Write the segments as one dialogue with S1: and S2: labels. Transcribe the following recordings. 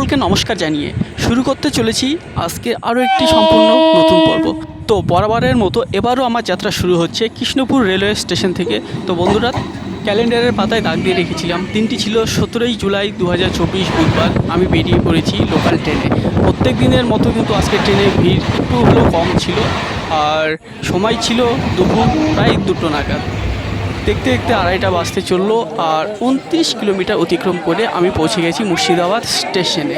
S1: সকলকে নমস্কার জানিয়ে শুরু করতে চলেছি আজকে আরও একটি সম্পূর্ণ নতুন পর্ব। তো বরাবরের মতো এবারও আমার যাত্রা শুরু হচ্ছে কৃষ্ণপুর রেলওয়ে স্টেশন থেকে। তো বন্ধুরা, ক্যালেন্ডারের পাতায় দাগ দিয়ে রেখেছিলাম, দিনটি ছিল 17ই জুলাই 2024 বুধবার। আমি বেরিয়ে পড়েছি লোকাল ট্রেনে। প্রত্যেক দিনের মতো কিন্তু আজকে ট্রেনে ভিড় একটু হলেও কম ছিল, আর সময় ছিল দুপুর প্রায় 2টো নাগাদ। দেখতে দেখতে আড়াইটা বাজতে চললো, আর 29 কিলোমিটার অতিক্রম করে আমি পৌঁছে গেছি মুর্শিদাবাদ স্টেশনে।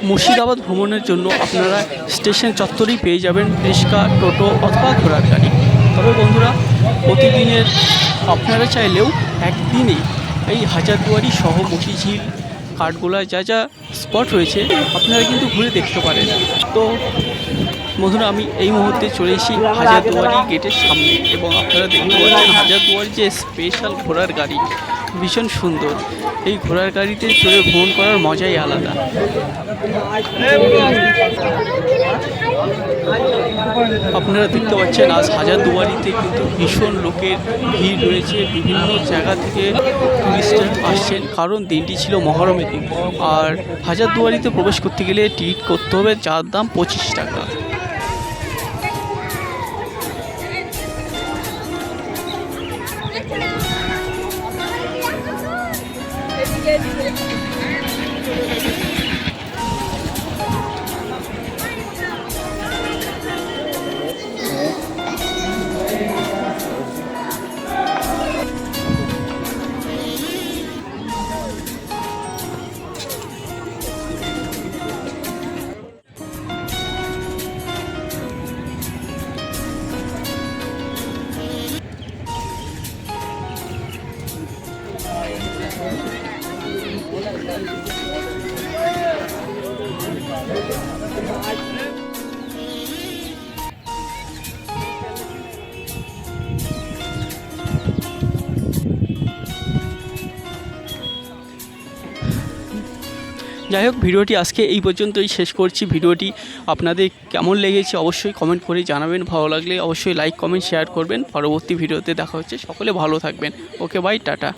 S1: মুর্শিদাবাদ ভ্রমণের জন্য আপনারা স্টেশন চত্বরেই পেয়ে যাবেন রিক্সা, টোটো অথবা ঘোড়ার গাড়ি। তবে বন্ধুরা, প্রতিদিনের আপনারা চাইলেও একদিনেই এই হাজারদুয়ারি সহ মতিঝিল, কাঠগোলা যা যা স্পট রয়েছে আপনারা কিন্তু ঘুরে দেখতে পারেন। তো বন্ধুরা, আমি এই মুহূর্তে চলে এসেছি হাজারদুয়ারি গেটের সামনে, এবং আপনারা দেখতে পাচ্ছেন হাজারদুয়ারি যে স্পেশাল ঘোড়ার গাড়ি, ভীষণ সুন্দর। এই ঘোড়ার গাড়িতে চড়ে ভ্রমণ করার মজাই আলাদা। আপনারা দেখতে পাচ্ছেন আজ হাজারদুয়ারিতে কিন্তু ভীষণ লোকের ভিড় রয়েছে। বিভিন্ন জায়গা থেকে টুরিস্টরা আসছেন, কারণ দিনটি ছিল মহরমের দিন। আর হাজারদুয়ারিতে প্রবেশ করতে গেলে টিকিট করতে হবে, যার দাম 25 টাকা। যাই হোক, ভিডিওটি আজকে এই পর্যন্তই শেষ করছি। ভিডিওটি আপনাদের কেমন লেগেছে অবশ্যই কমেন্ট করে জানাবেন। ভালো লাগলে অবশ্যই লাইক, কমেন্ট, শেয়ার করবেন। পরবর্তী ভিডিওতে দেখা হচ্ছে। সকলে ভালো থাকবেন। ওকে, বাই, টাটা।